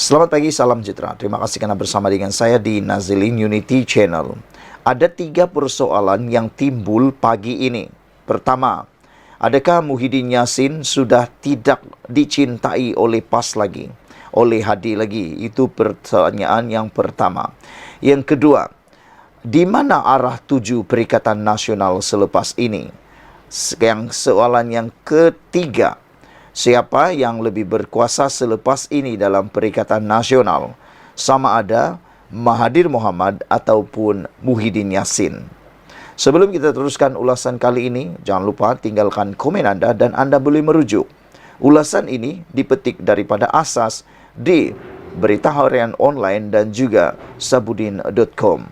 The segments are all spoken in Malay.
Selamat pagi, salam sejahtera. Terima kasih karena bersama dengan saya di Nazilin Unity Channel. Ada 3 persoalan yang timbul pagi ini. Pertama, adakah Muhyiddin Yassin sudah tidak dicintai oleh PAS lagi? Oleh Hadi lagi? Itu pertanyaan yang pertama. Yang kedua, di mana arah tuju Perikatan Nasional selepas ini? Yang soalan yang ketiga, siapa yang lebih berkuasa selepas ini dalam Perikatan Nasional? Sama ada Mahathir Mohamad ataupun Muhyiddin Yassin. Sebelum kita teruskan ulasan kali ini, jangan lupa tinggalkan komen Anda dan Anda boleh merujuk. Ulasan ini dipetik daripada asas di Berita Harian Online dan juga Sabudin.com.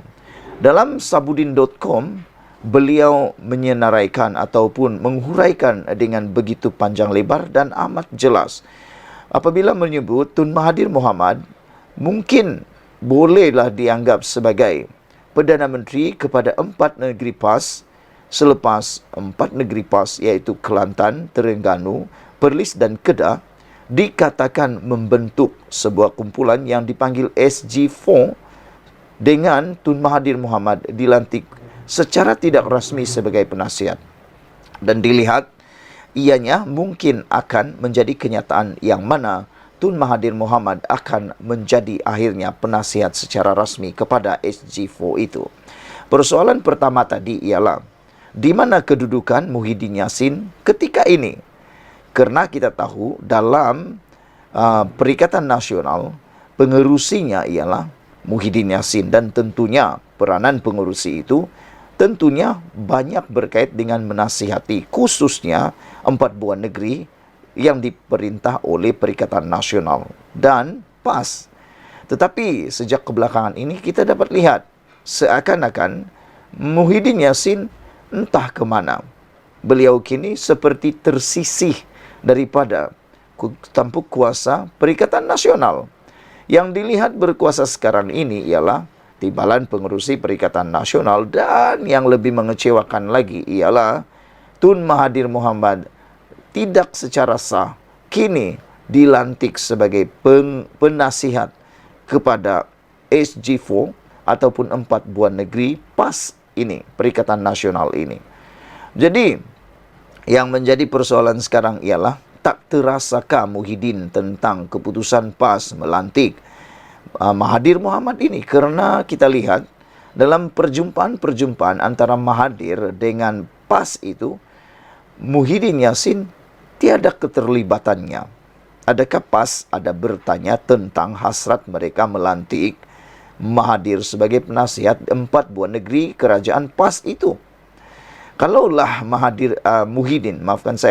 Dalam Sabudin.com, beliau menyenaraikan ataupun menghuraikan dengan begitu panjang lebar dan amat jelas. Apabila menyebut Tun Mahathir Mohamad mungkin bolehlah dianggap sebagai Perdana Menteri kepada 4 negeri PAS selepas 4 negeri PAS iaitu Kelantan, Terengganu, Perlis dan Kedah dikatakan membentuk sebuah kumpulan yang dipanggil SG4 dengan Tun Mahathir Mohamad dilantik secara tidak rasmi sebagai penasihat. Dan dilihat ianya mungkin akan menjadi kenyataan yang mana Tun Mahathir Mohamad akan menjadi akhirnya penasihat secara rasmi kepada SG4 itu. Persoalan pertama tadi ialah di mana kedudukan Muhyiddin Yassin ketika ini? Karena kita tahu dalam Perikatan Nasional pengerusinya ialah Muhyiddin Yassin dan tentunya peranan pengerusi itu tentunya banyak berkait dengan menasihati khususnya 4 buah negeri yang diperintah oleh Perikatan Nasional dan PAS. Tetapi sejak kebelakangan ini kita dapat lihat seakan-akan Muhyiddin Yassin entah ke mana. Beliau kini seperti tersisih daripada tampuk kuasa Perikatan Nasional. Yang dilihat berkuasa sekarang ini ialah timbalan pengerusi Perikatan Nasional dan yang lebih mengecewakan lagi ialah Tun Mahathir Mohamad tidak secara sah kini dilantik sebagai penasihat kepada SG4 ataupun 4 buah negeri PAS ini, Perikatan Nasional ini. Jadi yang menjadi persoalan sekarang ialah tak terasakah Muhyiddin tentang keputusan PAS melantik Mahathir Mohamad ini, karena kita lihat dalam perjumpaan-perjumpaan antara Mahathir dengan PAS itu Muhyiddin Yassin tiada keterlibatannya. Adakah PAS ada bertanya tentang hasrat mereka melantik Mahathir sebagai penasihat 4 buah negeri kerajaan PAS itu? Kalaulah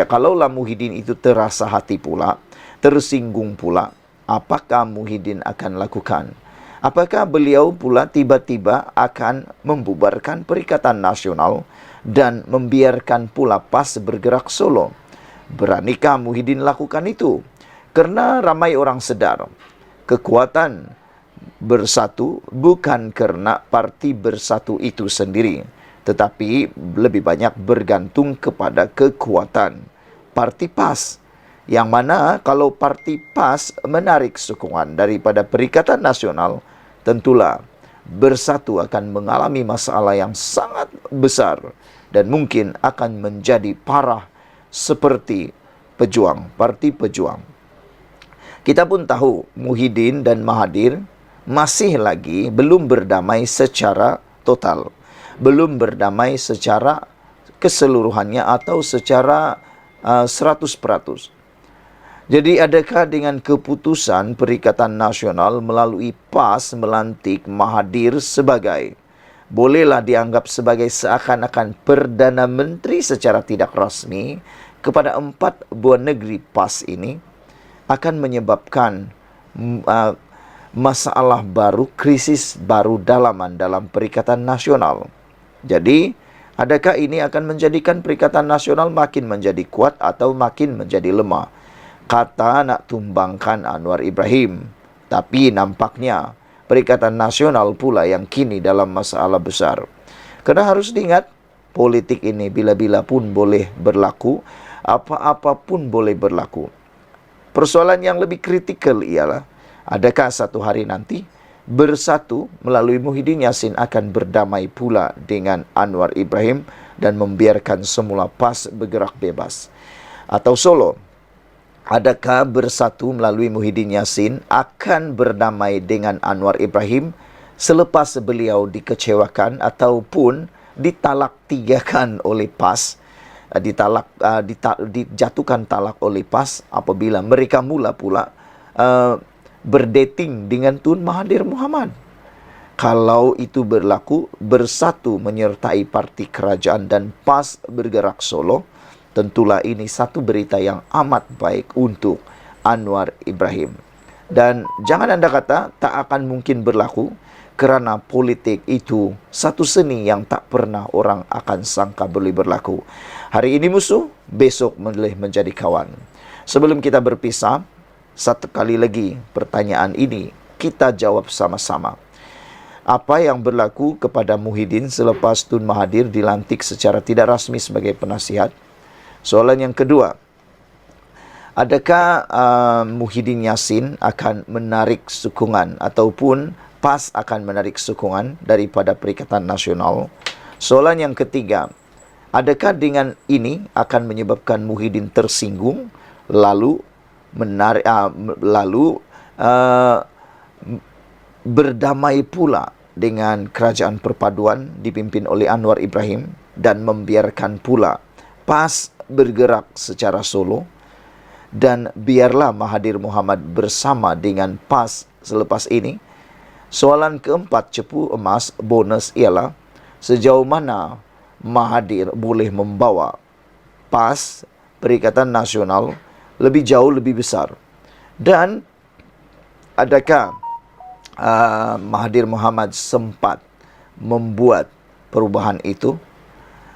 kalaulah Muhyiddin itu terasa hati pula, tersinggung pula, apakah Muhyiddin akan lakukan? Apakah beliau pula tiba-tiba akan membubarkan Perikatan Nasional dan membiarkan pula PAS bergerak solo? Beranikah Muhyiddin lakukan itu? Karena ramai orang sedar, kekuatan bersatu bukan karena parti bersatu itu sendiri, tetapi lebih banyak bergantung kepada kekuatan parti PAS. Yang mana kalau parti PAS menarik sokongan daripada Perikatan Nasional, tentulah bersatu akan mengalami masalah yang sangat besar dan mungkin akan menjadi parah seperti Parti Pejuang. Kita pun tahu Muhyiddin dan Mahathir masih lagi belum berdamai secara total, belum berdamai secara keseluruhannya atau secara 100%. Jadi adakah dengan keputusan Perikatan Nasional melalui PAS melantik Mahathir sebagai, bolehlah dianggap sebagai seakan-akan Perdana Menteri secara tidak rasmi kepada 4 buah negeri PAS ini, akan menyebabkan masalah baru, krisis baru dalaman dalam Perikatan Nasional. Jadi, adakah ini akan menjadikan Perikatan Nasional makin menjadi kuat atau makin menjadi lemah? Kata nak tumbangkan Anwar Ibrahim, tapi nampaknya Perikatan Nasional pula yang kini dalam masalah besar. Karena harus diingat, politik ini bila-bila pun boleh berlaku, apa-apa pun boleh berlaku. Persoalan yang lebih kritikal ialah Adakah satu hari nanti Bersatu melalui Muhyiddin Yassin akan berdamai pula dengan Anwar Ibrahim dan membiarkan semula PAS bergerak bebas? Atau Solo, adakah Bersatu melalui Muhyiddin Yassin akan berdamai dengan Anwar Ibrahim selepas beliau dikecewakan ataupun ditalak tigakan oleh PAS, dijatuhkan talak oleh PAS apabila mereka mula pula berdating dengan Tun Mahathir Mohamad? Kalau itu berlaku, Bersatu menyertai parti kerajaan dan PAS bergerak solo, tentulah ini satu berita yang amat baik untuk Anwar Ibrahim. Dan jangan anda kata tak akan mungkin berlaku, kerana politik itu satu seni yang tak pernah orang akan sangka boleh berlaku. Hari ini musuh, besok boleh menjadi kawan. Sebelum kita berpisah, satu kali lagi pertanyaan ini kita jawab sama-sama. Apa yang berlaku kepada Muhyiddin selepas Tun Mahathir dilantik secara tidak rasmi sebagai penasihat? Soalan yang kedua, adakah Muhyiddin Yassin akan menarik sokongan ataupun PAS akan menarik sokongan daripada Perikatan Nasional? Soalan yang ketiga, adakah dengan ini akan menyebabkan Muhyiddin tersinggung lalu berdamai pula dengan kerajaan perpaduan dipimpin oleh Anwar Ibrahim dan membiarkan pula PAS bergerak secara solo, dan biarlah Mahathir Mohamad bersama dengan PAS selepas ini? Soalan keempat, cepu emas bonus ialah sejauh mana Mahathir boleh membawa PAS, Perikatan Nasional, lebih jauh, lebih besar. Dan adakah Mahathir Mohamad sempat membuat perubahan itu?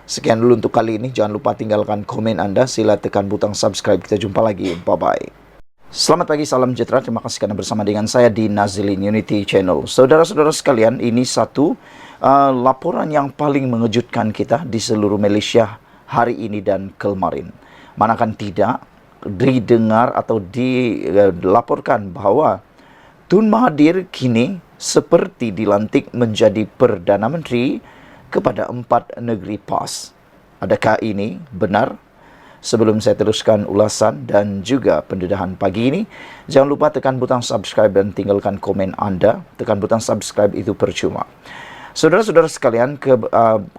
Sekian dulu untuk kali ini. Jangan lupa tinggalkan komen anda. Sila tekan butang subscribe. Kita jumpa lagi. Bye-bye. Selamat pagi, salam sejahtera. Terima kasih karena bersama dengan saya di Nazilin Unity Channel. Saudara-saudara sekalian, ini satu laporan yang paling mengejutkan kita di seluruh Malaysia hari ini dan kemarin. Manakan tidak didengar atau dilaporkan bahawa Tun Mahathir kini seperti dilantik menjadi Perdana Menteri kepada 4 negeri PAS. Adakah ini benar? Sebelum saya teruskan ulasan dan juga pendedahan pagi ini, jangan lupa tekan butang subscribe dan tinggalkan komen anda. Tekan butang subscribe itu percuma. Saudara-saudara sekalian,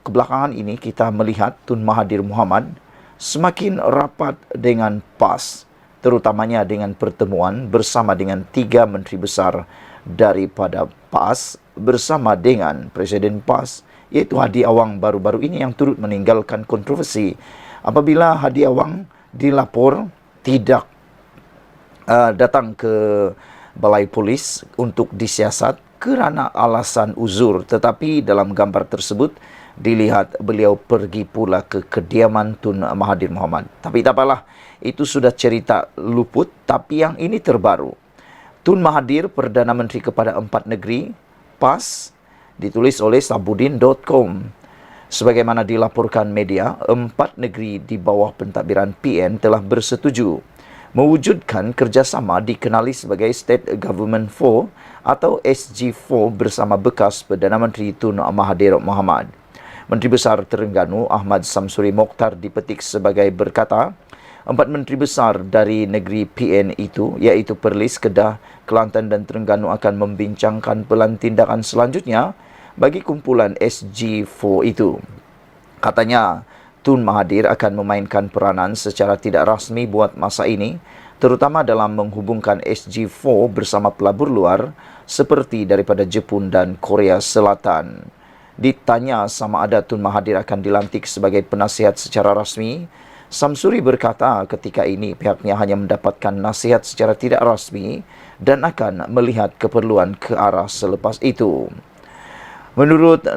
kebelakangan ini kita melihat Tun Mahathir Mohamad semakin rapat dengan PAS, terutamanya dengan pertemuan bersama dengan 3 menteri besar daripada PAS bersama dengan Presiden PAS, iaitu Hadi Awang baru-baru ini yang turut meninggalkan kontroversi apabila Hadi Awang dilapor tidak datang ke balai polis untuk disiasat kerana alasan uzur, tetapi dalam gambar tersebut dilihat beliau pergi pula ke kediaman Tun Mahathir Mohamad. Tapi tak apalah, itu sudah cerita luput. Tapi yang ini terbaru. Tun Mahathir Perdana Menteri kepada 4 negeri PAS, ditulis oleh Sabudin.com. Sebagaimana dilaporkan media, 4 negeri di bawah pentadbiran PN telah bersetuju mewujudkan kerjasama dikenali sebagai State Government 4 atau SG4 bersama bekas Perdana Menteri Tun Mahathir Mohamad. Menteri Besar Terengganu Ahmad Samsuri Mokhtar dipetik sebagai berkata, 4 menteri besar dari negeri PN itu, iaitu Perlis, Kedah, Kelantan dan Terengganu akan membincangkan pelan tindakan selanjutnya bagi kumpulan SG4 itu. Katanya, Tun Mahathir akan memainkan peranan secara tidak rasmi buat masa ini, terutama dalam menghubungkan SG4 bersama pelabur luar seperti daripada Jepun dan Korea Selatan. Ditanya sama ada Tun Mahathir akan dilantik sebagai penasihat secara rasmi, Samsuri berkata ketika ini pihaknya hanya mendapatkan nasihat secara tidak rasmi dan akan melihat keperluan ke arah selepas itu. Menurut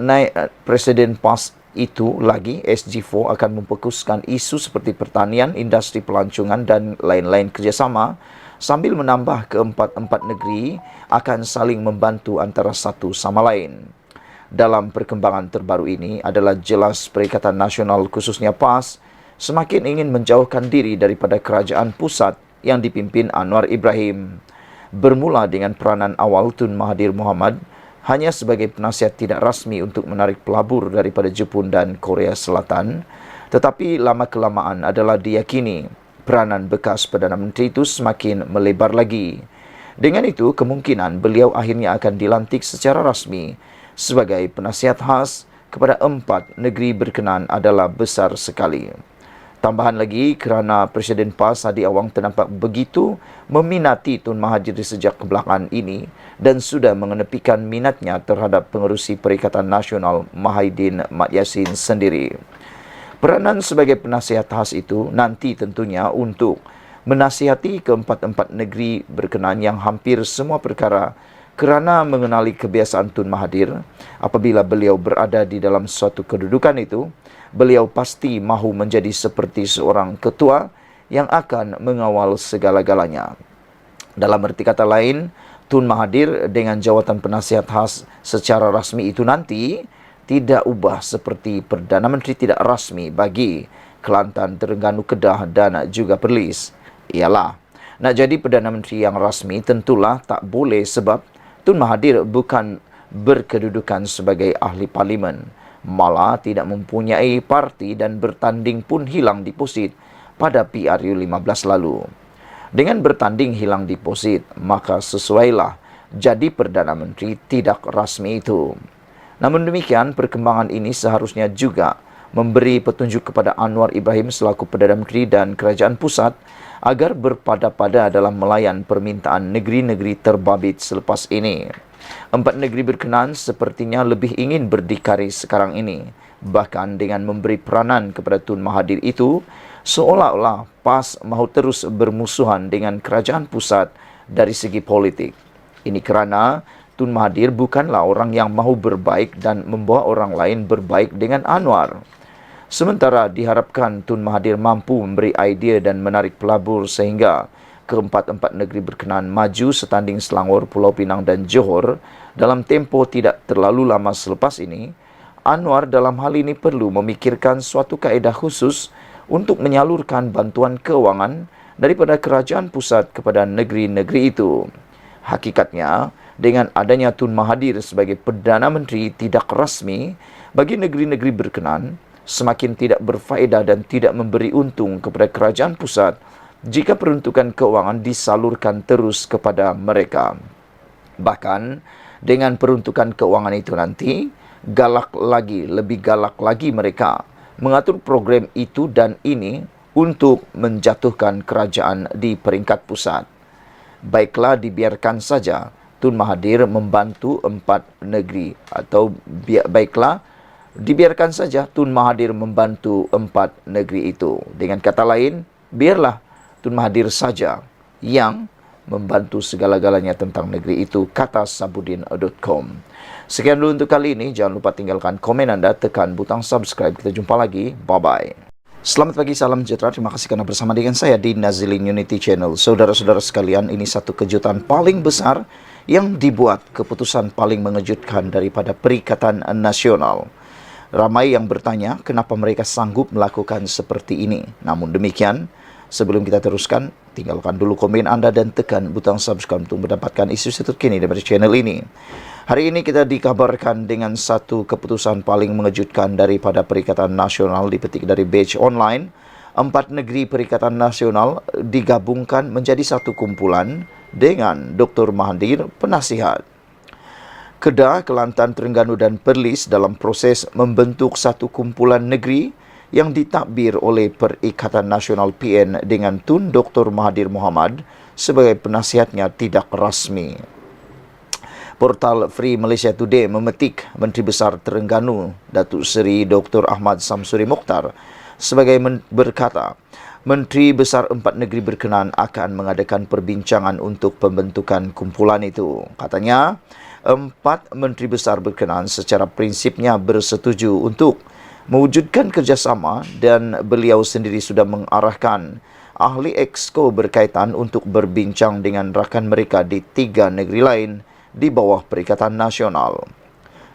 Presiden PAS itu lagi, SG4 akan memfokuskan isu seperti pertanian, industri pelancongan dan lain-lain kerjasama sambil menambah keempat-empat negeri akan saling membantu antara satu sama lain. Dalam perkembangan terbaru ini adalah jelas Perikatan Nasional khususnya PAS semakin ingin menjauhkan diri daripada kerajaan pusat yang dipimpin Anwar Ibrahim. bermula dengan peranan awal Tun Mahathir Mohamad hanya sebagai penasihat tidak rasmi untuk menarik pelabur daripada Jepun dan Korea Selatan, tetapi lama-kelamaan adalah diyakini peranan bekas Perdana Menteri itu semakin melebar lagi. Dengan itu, kemungkinan beliau akhirnya akan dilantik secara rasmi sebagai penasihat khas kepada 4 negeri berkenaan adalah besar sekali. Tambahan lagi, kerana Presiden PAS Hadi Awang ternampak begitu meminati Tun Mahathir sejak kebelakangan ini dan sudah mengenepikan minatnya terhadap pengerusi Perikatan Nasional Mahathir Mat Yassin sendiri. Peranan sebagai penasihat khas itu nanti tentunya untuk menasihati keempat-empat negeri berkenaan yang hampir semua perkara kerana mengenali kebiasaan Tun Mahathir. Apabila beliau berada di dalam suatu kedudukan itu, beliau pasti mahu menjadi seperti seorang ketua yang akan mengawal segala-galanya. Dalam arti kata lain, Tun Mahathir dengan jawatan penasihat khas secara rasmi itu nanti tidak ubah seperti Perdana Menteri tidak rasmi bagi Kelantan, Terengganu, Kedah dan juga Perlis. Ialah, nak jadi Perdana Menteri yang rasmi tentulah tak boleh sebab Tun Mahathir bukan berkedudukan sebagai ahli parlimen, malah tidak mempunyai parti dan bertanding pun hilang deposit pada PRU 15 lalu. Dengan bertanding hilang deposit, maka sesuailah jadi Perdana Menteri tidak rasmi itu. Namun demikian, perkembangan ini seharusnya juga memberi petunjuk kepada Anwar Ibrahim selaku Perdana Menteri dan Kerajaan Pusat agar berpada-pada dalam melayan permintaan negeri-negeri terbabit selepas ini. 4 negeri berkenaan sepertinya lebih ingin berdikari sekarang ini. Bahkan dengan memberi peranan kepada Tun Mahathir itu, seolah-olah PAS mahu terus bermusuhan dengan Kerajaan Pusat dari segi politik. Ini kerana Tun Mahathir bukanlah orang yang mahu berbaik dan membawa orang lain berbaik dengan Anwar. Sementara diharapkan Tun Mahathir mampu memberi idea dan menarik pelabur sehingga keempat-empat negeri berkenaan maju setanding Selangor, Pulau Pinang dan Johor dalam tempoh tidak terlalu lama selepas ini. Anwar dalam hal ini perlu memikirkan suatu kaedah khusus untuk menyalurkan bantuan keuangan daripada kerajaan pusat kepada negeri-negeri itu. Hakikatnya, dengan adanya Tun Mahathir sebagai Perdana Menteri tidak rasmi bagi negeri-negeri berkenaan, semakin tidak berfaedah dan tidak memberi untung kepada kerajaan pusat jika peruntukan keuangan disalurkan terus kepada mereka. Bahkan, dengan peruntukan keuangan itu nanti, lebih galak lagi mereka mengatur program itu dan ini untuk menjatuhkan kerajaan di peringkat pusat. Baiklah, dibiarkan saja Tun Mahathir membantu 4 negeri atau dibiarkan saja Tun Mahathir membantu 4 negeri itu. Dengan kata lain, biarlah Tun Mahathir saja yang membantu segala-galanya tentang negeri itu, kata Sabudin.com. Sekian dulu untuk kali ini. Jangan lupa tinggalkan komen anda, tekan butang subscribe. Kita jumpa lagi. Bye-bye. Selamat pagi, salam sejahtera. Terima kasih karena bersama dengan saya di Nazilin Unity Channel. Saudara-saudara sekalian, ini satu kejutan paling besar yang dibuat, keputusan paling mengejutkan daripada Perikatan Nasional. Ramai yang bertanya kenapa mereka sanggup melakukan seperti ini. Namun demikian, sebelum kita teruskan, tinggalkan dulu komen anda dan tekan butang subscribe untuk mendapatkan isu terkini dari channel ini. Hari ini kita dikabarkan dengan satu keputusan paling mengejutkan daripada Perikatan Nasional, dipetik dari Batch Online. 4 negeri Perikatan Nasional digabungkan menjadi satu kumpulan dengan Dr. Mahathir penasihat. Kedah, Kelantan, Terengganu dan Perlis dalam proses membentuk satu kumpulan negeri yang ditakbir oleh Perikatan Nasional PN dengan Tun Dr. Mahathir Mohamad sebagai penasihatnya tidak rasmi. Portal Free Malaysia Today memetik Menteri Besar Terengganu, Datuk Seri Dr. Ahmad Samsuri Mokhtar sebagai berkata, Menteri Besar 4 negeri berkenaan akan mengadakan perbincangan untuk pembentukan kumpulan itu. Katanya, 4 Menteri Besar berkenaan secara prinsipnya bersetuju untuk mewujudkan kerjasama dan beliau sendiri sudah mengarahkan ahli exco berkaitan untuk berbincang dengan rakan mereka di 3 negeri lain di bawah Perikatan Nasional.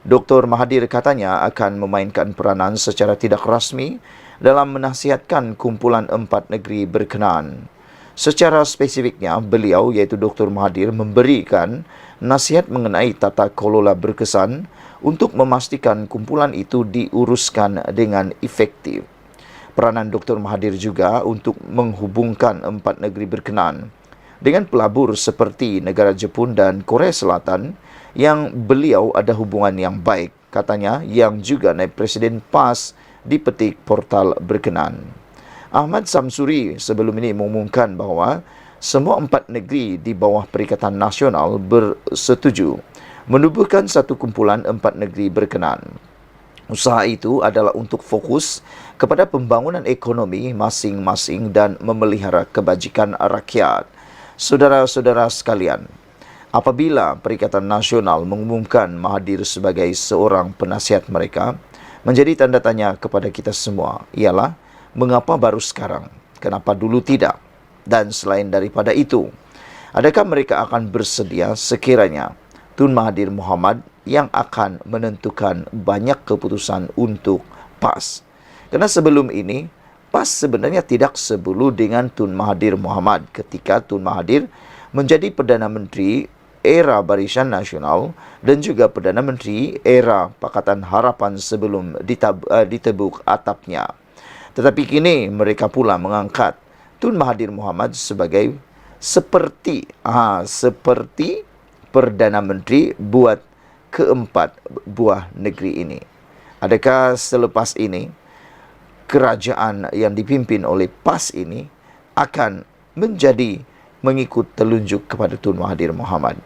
Dr. Mahathir katanya akan memainkan peranan secara tidak rasmi dalam menasihatkan kumpulan 4 negeri berkenaan. Secara spesifiknya, beliau iaitu Dr. Mahathir memberikan nasihat mengenai tata kelola berkesan untuk memastikan kumpulan itu diuruskan dengan efektif. Peranan Dr. Mahathir juga untuk menghubungkan 4 negeri berkenaan dengan pelabur seperti negara Jepun dan Korea Selatan yang beliau ada hubungan yang baik, katanya, yang juga naib Presiden PAS dipetik portal berkenaan. Ahmad Samsuri sebelum ini mengumumkan bahawa semua 4 negeri di bawah Perikatan Nasional bersetuju menubuhkan satu kumpulan 4 negeri berkenaan. Usaha itu adalah untuk fokus kepada pembangunan ekonomi masing-masing dan memelihara kebajikan rakyat. Saudara-saudara sekalian, apabila Perikatan Nasional mengumumkan Mahathir sebagai seorang penasihat mereka, menjadi tanda tanya kepada kita semua ialah mengapa baru sekarang? Kenapa dulu tidak? Dan selain daripada itu, adakah mereka akan bersedia sekiranya Tun Mahathir Mohamad yang akan menentukan banyak keputusan untuk PAS? Karena sebelum ini, PAS sebenarnya tidak sebelu dengan Tun Mahathir Mohamad ketika Tun Mahathir menjadi Perdana Menteri era Barisan Nasional dan juga Perdana Menteri era Pakatan Harapan sebelum ditebuk atapnya. Tetapi kini mereka pula mengangkat Tun Mahathir Mohamad sebagai seperti Perdana Menteri buat keempat buah negeri ini. Adakah selepas ini kerajaan yang dipimpin oleh PAS ini akan menjadi mengikut telunjuk kepada Tun Mahathir Mohamad?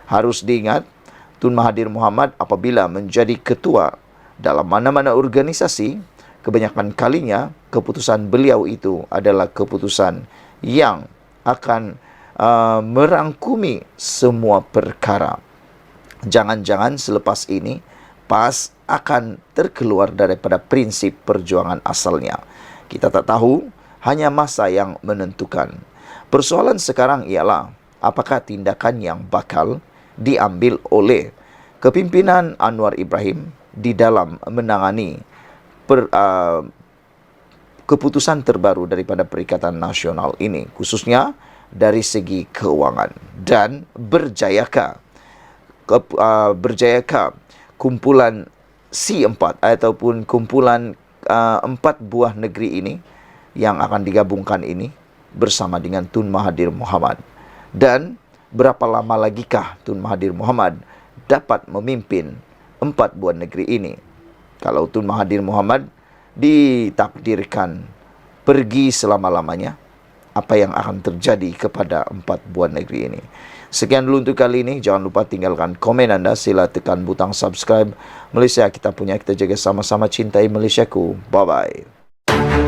Harus diingat, Tun Mahathir Mohamad apabila menjadi ketua dalam mana-mana organisasi, kebanyakan kalinya keputusan beliau itu adalah keputusan yang akan merangkumi semua perkara. Jangan-jangan selepas ini PAS akan terkeluar daripada prinsip perjuangan asalnya. Kita tak tahu, hanya masa yang menentukan. Persoalan sekarang ialah apakah tindakan yang bakal diambil oleh kepimpinan Anwar Ibrahim di dalam menangani keputusan terbaru daripada Perikatan Nasional ini, khususnya dari segi keuangan, dan berjayakah kumpulan C4 ataupun kumpulan 4 buah negeri ini yang akan digabungkan ini bersama dengan Tun Mahathir Mohamad. Dan berapa lama lagikah Tun Mahathir Mohamad dapat memimpin 4 buah negeri ini? Kalau Tun Mahathir Mohamad ditakdirkan pergi selama-lamanya, apa yang akan terjadi kepada 4 buah negeri ini? Sekian dulu untuk kali ini. Jangan lupa tinggalkan komen anda. Sila tekan butang subscribe. Malaysia kita punya, kita jaga sama-sama, cintai Malaysiaku. Bye-bye.